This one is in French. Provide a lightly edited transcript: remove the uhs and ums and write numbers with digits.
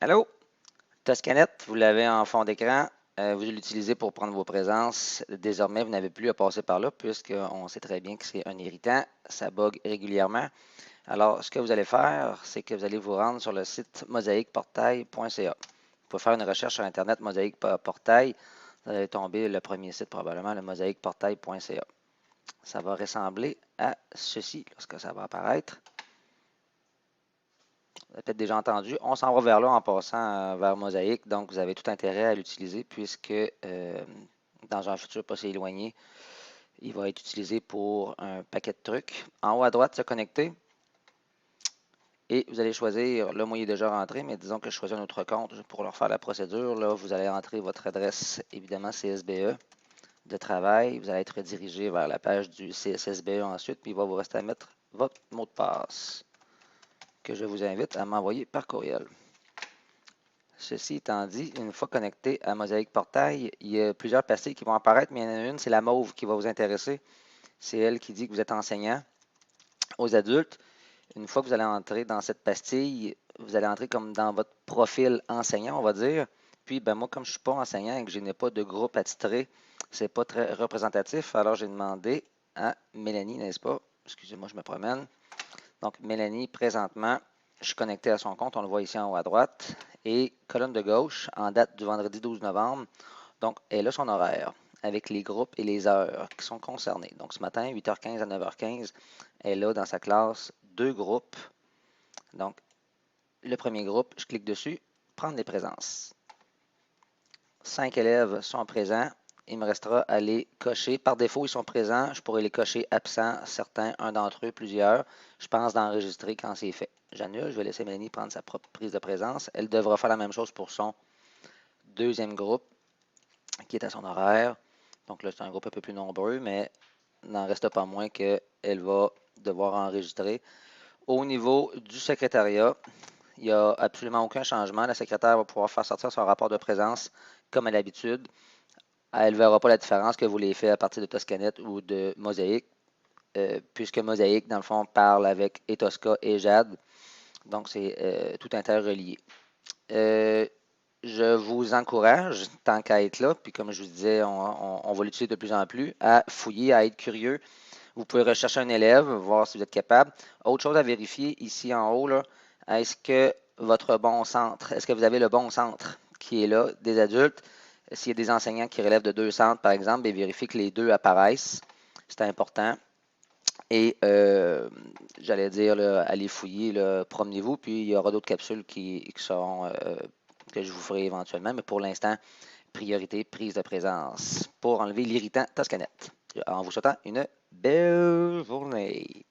Allô? Toscanette, vous l'avez en fond d'écran. Vous l'utilisez pour prendre vos présences. Désormais, vous n'avez plus à passer par là puisqu'on sait très bien que c'est un irritant. Ça bug régulièrement. Alors, ce que vous allez faire, c'est que vous allez vous rendre sur le site mosaïqueportail.ca. Vous pouvez faire une recherche sur Internet Mosaïque Portail. Vous allez tomber le premier site probablement, le mosaïqueportail.ca. Ça va ressembler à ceci lorsque ça va apparaître. Vous avez peut-être déjà entendu. On s'en va vers là en passant vers Mosaïque. Donc, vous avez tout intérêt à l'utiliser puisque dans un futur pas si éloigné, il va être utilisé pour un paquet de trucs. En haut à droite, se connecter. Et vous allez choisir, là, moi, il est déjà rentré, mais disons que je choisis un autre compte pour leur faire la procédure. Là, vous allez entrer votre adresse, évidemment, CSBE de travail. Vous allez être redirigé vers la page du CSSBE ensuite, puis il va vous rester à mettre votre mot de passe que je vous invite à m'envoyer par courriel. Ceci étant dit, une fois connecté à Mosaïque Portail, il y a plusieurs pastilles qui vont apparaître, mais il y en a une, c'est la mauve qui va vous intéresser. C'est elle qui dit que vous êtes enseignant aux adultes. Une fois que vous allez entrer dans cette pastille, vous allez entrer comme dans votre profil enseignant, on va dire. Puis, ben moi, comme je ne suis pas enseignant et que je n'ai pas de groupe attitré, c'est pas très représentatif. Alors, j'ai demandé à Mélanie, n'est-ce pas? Excusez-moi, je me promène. Donc, Mélanie, présentement, je suis connecté à son compte, on le voit ici en haut à droite. Et colonne de gauche, en date du vendredi 12 novembre, donc elle a son horaire avec les groupes et les heures qui sont concernés. Donc ce matin, 8h15 à 9h15, elle a dans sa classe deux groupes. Donc le premier groupe, je clique dessus, prendre les présences. 5 élèves sont présents. Il me restera à les cocher. Par défaut, ils sont présents. Je pourrais les cocher absents, certains, un d'entre eux, plusieurs. Je pense d'enregistrer quand c'est fait. J'annule, je vais laisser Mélanie prendre sa propre prise de présence. Elle devra faire la même chose pour son deuxième groupe qui est à son horaire. Donc là, c'est un groupe un peu plus nombreux, mais n'en reste pas moins qu'elle va devoir enregistrer. Au niveau du secrétariat, il n'y a absolument aucun changement. La secrétaire va pouvoir faire sortir son rapport de présence comme à l'habitude. Elle ne verra pas la différence que vous l'ayez fait à partir de Toscanette ou de Mosaïque, puisque Mosaïque, dans le fond, parle avec Etosca et Jade. Donc, c'est tout interrelié. Je vous encourage, tant qu'à être là, puis comme je vous disais, on va l'utiliser de plus en plus, à fouiller, à être curieux. Vous pouvez rechercher un élève, voir si vous êtes capable. Autre chose à vérifier ici en haut, là, est-ce que votre bon centre, est-ce que vous avez le bon centre qui est là, des adultes? S'il y a des enseignants qui relèvent de deux centres, par exemple, vérifiez que les deux apparaissent. C'est important. Et j'allais dire, là, allez fouiller, promenez-vous, puis il y aura d'autres capsules qui seront que je vous ferai éventuellement, mais pour l'instant, priorité, prise de présence pour enlever l'irritant Toscanette. En vous souhaitant une belle journée.